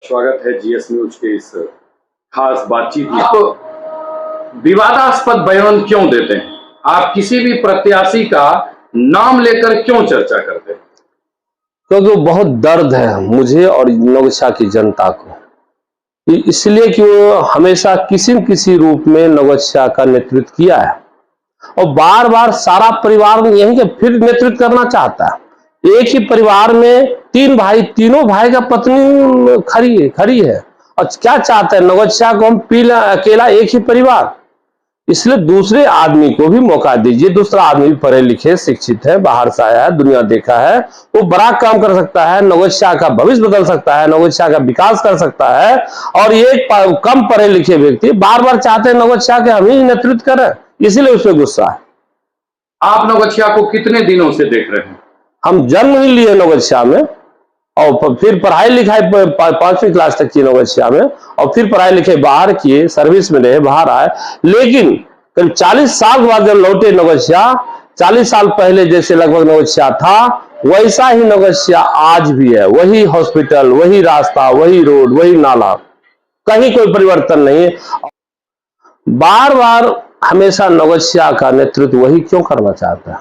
स्वागत है GS news के इस खास बातचीत में। आप विवादास्पद बयान क्यों देते हैं? आप किसी भी प्रत्याशी का नाम लेकर क्यों चर्चा करते हैं? क्योंकि बहुत दर्द है मुझे और नौगछा की जनता को, इसलिए कि वो हमेशा किसी न किसी रूप में नौगछा का नेतृत्व किया है और बार बार सारा परिवार यही के फिर नेतृत्व करना चाहता है। एक ही परिवार में तीन भाई, तीनों भाई का पत्नी खड़ी है और क्या चाहते हैं नौगछा को हम पी लें अकेला, एक ही परिवार। इसलिए दूसरे आदमी को भी मौका दीजिए। दूसरा आदमी भी पढ़े लिखे शिक्षित है, बाहर से आया है, दुनिया देखा है, वो बड़ा काम कर सकता है, नौगछा का भविष्य बदल सकता है, नौगछा का विकास कर सकता है। और ये कम पढ़े लिखे व्यक्ति बार बार चाहते हैं नौगछा के हम ही नेतृत्व करें, इसीलिए उसमें गुस्सा है। आप नौगछा को कितने दिनों से देख रहे हैं? हम जन्म ही लिए नौगछा में और फिर पढ़ाई लिखाई 5वीं क्लास तक की नौगछा में और फिर पढ़ाई लिखाई बाहर किए, सर्विस में रहे, बाहर आए। लेकिन करीब 40 साल के बाद जब लौटे नौगछा, 40 साल पहले जैसे लगभग नौगछा था वैसा ही नौगछा आज भी है। वही हॉस्पिटल, वही रास्ता, वही रोड, वही नाला, कहीं कोई परिवर्तन नहीं है। बार बार हमेशा नौगछा का नेतृत्व वही क्यों करना चाहता है?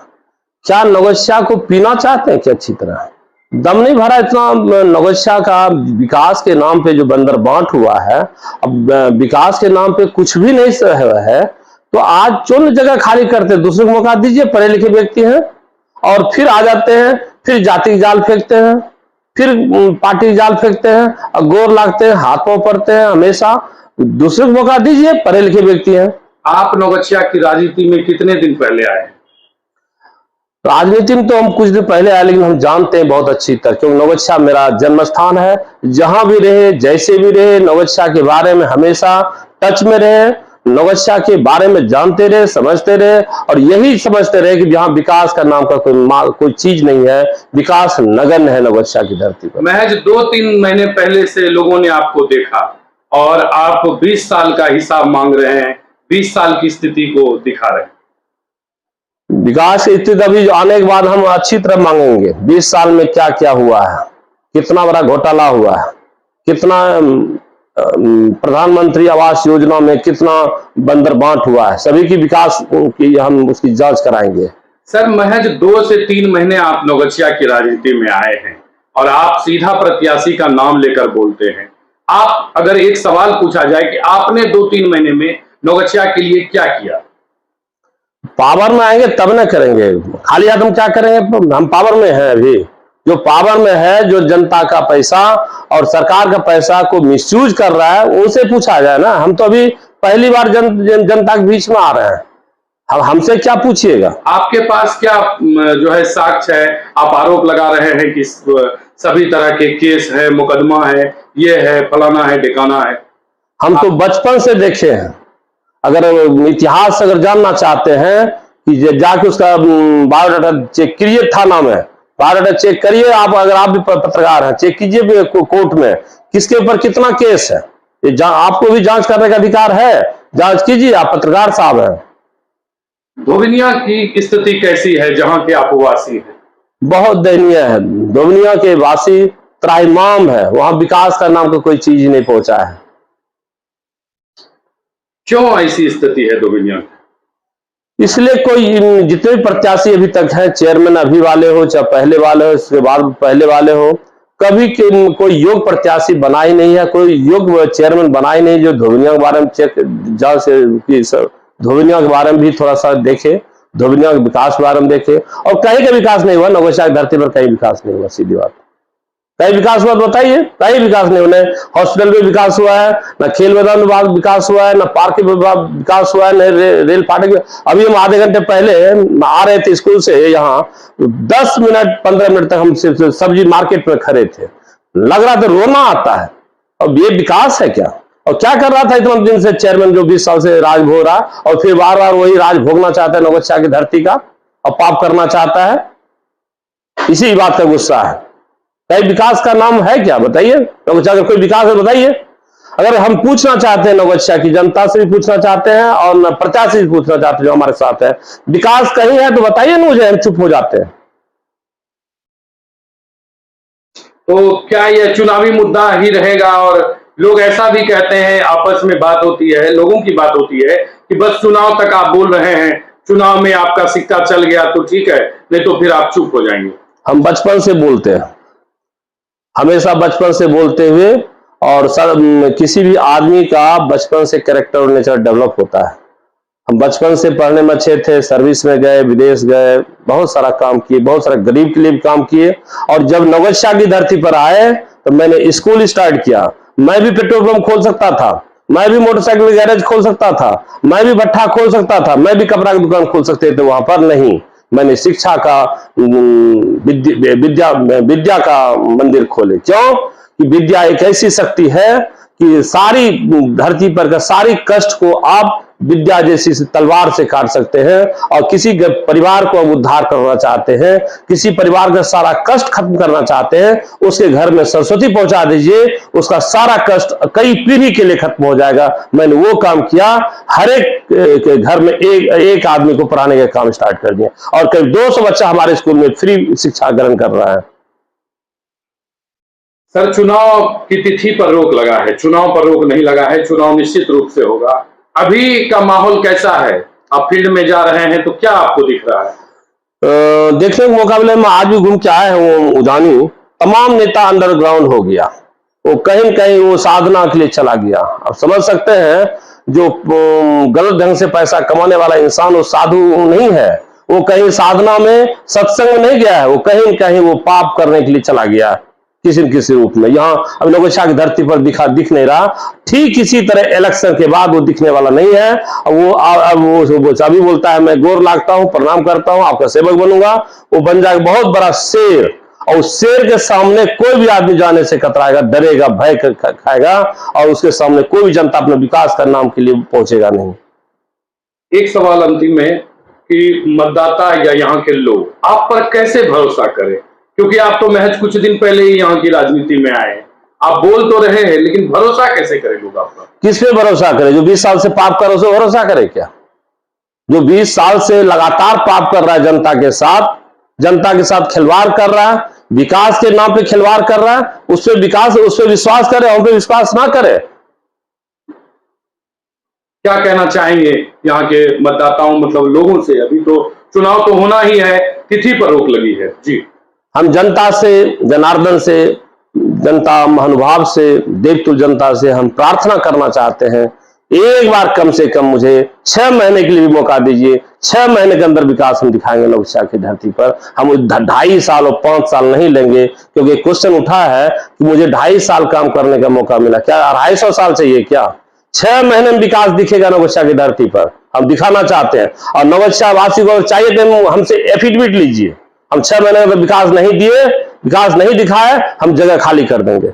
क्या नौगछा को पीना चाहते हैं क्या? अच्छी तरह दम नहीं भरा इतना। नौगछा का विकास के नाम पे जो बंदर बांट हुआ है, अब विकास के नाम पे कुछ भी नहीं है तो आज चुन जगह खाली करते हैं। दूसरे को मौका दीजिए, पढ़े लिखे व्यक्ति हैं और फिर आ जाते हैं, फिर जाति जाल फेंकते हैं, फिर पार्टी जाल फेंकते हैं और गोर लागते हैं, हाथ पांव पड़ते हैं। हमेशा दूसरे को मौका दीजिए, पढ़े लिखे व्यक्ति हैं। आप नौगछा की राजनीति में कितने दिन पहले आए? राजनीति में तो हम कुछ दिन पहले आए, लेकिन हम जानते हैं बहुत अच्छी तरह, क्योंकि नौगछा मेरा जन्म स्थान है। जहां भी रहे, जैसे भी रहे, नौगछा के बारे में हमेशा टच में रहे, नौगछा के बारे में जानते रहे, समझते रहे और यही समझते रहे कि यहाँ विकास का नाम का कोई चीज नहीं है। विकास नगण्य है नौगछा की धरती पर। महज 2-3 महीने पहले से लोगों ने आपको देखा और आप 20 साल का हिसाब मांग रहे हैं, 20 साल की स्थिति को दिखा रहे हैं। विकास की स्थिति अभी आने के बाद हम अच्छी तरह मांगेंगे 20 साल में क्या क्या हुआ है, कितना बड़ा घोटाला हुआ है, कितना प्रधानमंत्री आवास योजना में कितना बंदर बांट हुआ है, सभी की विकास की हम उसकी जांच कराएंगे। सर, महज 2 से 3 महीने आप नौगछा की राजनीति में आए हैं और आप सीधा प्रत्याशी का नाम लेकर बोलते हैं। आप अगर एक सवाल पूछा जाए कि आपने 2-3 महीने में नौगछा के लिए क्या किया? पावर में आएंगे तब न करेंगे, खाली हाथ हम क्या करेंगे? हम पावर में हैं अभी। जो पावर में है, जो जनता का पैसा और सरकार का पैसा को मिसयूज कर रहा है, उसे पूछा जाए ना। हम तो अभी पहली बार जनता के बीच में आ रहे हैं, हमसे क्या पूछिएगा? आपके पास क्या जो है साक्ष्य है? आप आरोप लगा रहे हैं कि सभी तरह के केस है, मुकदमा है, ये है, फलाना है, ठिकाना है। हम तो बचपन से देखे हैं। अगर इतिहास अगर जानना चाहते हैं कि जाके उसका बायोडाटा चेक करिए, थाना में बायोडाटा चेक करिए। आप अगर आप भी पत्रकार हैं, चेक कीजिए कोर्ट में किसके ऊपर कितना केस है। आपको भी जांच करने का अधिकार है, जांच कीजिए, आप पत्रकार साहब हैं। धोबिनिया की स्थिति कैसी है जहां के आप वासी हैं? बहुत दयनीय है। धोबिनिया के वासी त्राहिमाम है, वहां विकास का नाम का कोई चीज नहीं पहुंचा है। क्यों ऐसी स्थिति है धोबिनिया की? इसलिए कोई जितने भी प्रत्याशी अभी तक हैं, चेयरमैन अभी वाले हो चाहे पहले वाले हो, इसके बाद पहले वाले हो, कभी कोई योग्य प्रत्याशी बना ही नहीं है, कोई योग्य चेयरमैन बना ही नहीं जो धोबिनिया के बारे में धोबिनिया के बारे में भी थोड़ा सा देखे, धोबिनिया के विकास के बारे में देखे। और कहीं का विकास नहीं हुआ नौगछा की धरती पर, कहीं विकास नहीं हुआ। सीधी बात, कहीं विकास हुआ बताइए? कहीं विकास नहीं हुआ। हॉस्पिटल में विकास हुआ है, न खेल मैदान में विकास हुआ है, न पार्क में विकास हुआ है, न रेल फाटक। अभी हम आधे घंटे पहले आ रहे थे स्कूल से, यहाँ 10 मिनट 15 मिनट तक हम सब्जी मार्केट में खड़े थे, लग रहा था रोना आता है। अब ये विकास है क्या? और क्या कर रहा था इतना दिन से चेयरमैन जो 20 साल से राज भोग रहा, और फिर बार बार वही राज भोगना चाहता है नौगछा की धरती का और पाप करना चाहता है। इसी बात का गुस्सा है। कहीं विकास का नाम है क्या बताइए? नौगछा का कोई विकास है बताइए? अगर हम पूछना चाहते हैं, नौगछा की जनता से भी पूछना चाहते हैं और प्रत्याशी से पूछना चाहते हैं जो हमारे साथ है, विकास कहीं है तो बताइए ना मुझे, हम चुप हो जाते हैं। तो क्या यह चुनावी मुद्दा ही रहेगा? और लोग ऐसा भी कहते हैं, आपस में बात होती है, लोगों की बात होती है कि बस चुनाव तक आप बोल रहे हैं, चुनाव में आपका सिक्का चल गया तो ठीक है, नहीं तो फिर आप चुप हो जाएंगे। हम बचपन से बोलते हैं, हमेशा बचपन से बोलते हुए, और किसी भी आदमी का बचपन से कैरेक्टर और नेचर डेवलप होता है। हम बचपन से पढ़ने में अच्छे थे, सर्विस में गए, विदेश गए, बहुत सारा काम किए, बहुत सारा गरीब के लिए भी काम किए। और जब नवगछिया की धरती पर आए तो मैंने स्कूल स्टार्ट किया। मैं भी पेट्रोल पंप खोल सकता था, मैं भी मोटरसाइकिल गैरेज खोल सकता था, मैं भी भट्ठा खोल सकता था, मैं भी कपड़ा की दुकान खोल सकते थे। वहां पर नहीं, मैंने शिक्षा का विद्या का मंदिर खोले। क्यों? कि विद्या एक ऐसी शक्ति है कि सारी धरती पर का सारी कष्ट को आप विद्या जैसी तलवार से काट सकते हैं। और किसी परिवार को उद्धार करना चाहते हैं, किसी परिवार का सारा कष्ट खत्म करना चाहते हैं, उसके घर में सरस्वती पहुंचा दीजिए, उसका सारा कष्ट कई पीढ़ी के लिए खत्म हो जाएगा। मैंने वो काम किया, हर एक घर में एक आदमी को पढ़ाने का काम स्टार्ट कर दिया, और करीब 200 बच्चा हमारे स्कूल में फ्री शिक्षा ग्रहण कर रहा है। सर, चुनाव की तिथि पर रोक लगा है, चुनाव पर रोक नहीं लगा है, चुनाव निश्चित रूप से होगा। अभी का माहौल कैसा है? आप फील्ड में जा रहे हैं तो क्या आपको दिख रहा है? देखने के मुकाबले में आज भी घूम के आए हैं उजानी, तमाम नेता अंडरग्राउंड हो गया, वो कहीं न कहीं वो साधना के लिए चला गया। आप समझ सकते हैं, जो गलत ढंग से पैसा कमाने वाला इंसान वो साधु नहीं है, वो कहीं साधना में सत्संग में नहीं गया है, वो कहीं न कहीं वो पाप करने के लिए चला गया है किसी न किसी रूप में। यहाँ अब नवगछिया की धरती पर दिख नहीं रहा, ठीक इसी तरह इलेक्शन के बाद वो दिखने वाला नहीं है। वो अभी बोलता है मैं गोर लागता हूँ, प्रणाम करता हूँ, आपका सेवक बनूंगा, वो बन जाएगा बहुत बड़ा शेर। और उस शेर के सामने कोई भी आदमी जाने से कतराएगा, डरेगा, भय खाएगा, और उसके सामने कोई भी जनता अपने विकास का नाम के लिए पहुंचेगा नहीं। एक सवाल अंतिम में कि मतदाता या यहाँ के लोग आप पर कैसे भरोसा करें? क्योंकि आप तो महज कुछ दिन पहले ही यहाँ की राजनीति में आए हैं, आप बोल तो रहे हैं, लेकिन भरोसा कैसे करें लोग आप पर? किस पे भरोसा करे? जो 20 साल से पाप कर रहे उसे भरोसा करे क्या? जो 20 साल से लगातार पाप कर रहा है जनता के साथ खिलवाड़ कर रहा है, विकास के नाम पे खिलवाड़ कर रहा है, उस पे विश्वास करे, हम पे विश्वास ना करे। क्या कहना चाहेंगे यहाँ के मतदाताओं, मतलब लोगों से? अभी तो चुनाव तो होना ही है, तिथि पर रोक लगी है। जी, हम जनता से, जनार्दन से, जनता महानुभाव से, देवतुल्य जनता से हम प्रार्थना करना चाहते हैं, एक बार कम से कम मुझे 6 महीने के लिए भी मौका दीजिए। 6 महीने के अंदर विकास हम दिखाएंगे नवगछिया की धरती पर। हम 2.5 साल और 5 साल नहीं लेंगे, क्योंकि क्वेश्चन उठा है कि मुझे 2.5 साल काम करने का मौका मिला, क्या 250 साल चाहिए क्या? 6 महीने में विकास दिखेगा नवगछिया की धरती पर, हम दिखाना चाहते हैं। और नवगछिया वासी को चाहिए तो हमसे एफिडेविट लीजिए, हम 6 महीने में विकास नहीं दिए, विकास नहीं दिखाए, हम जगह खाली कर देंगे।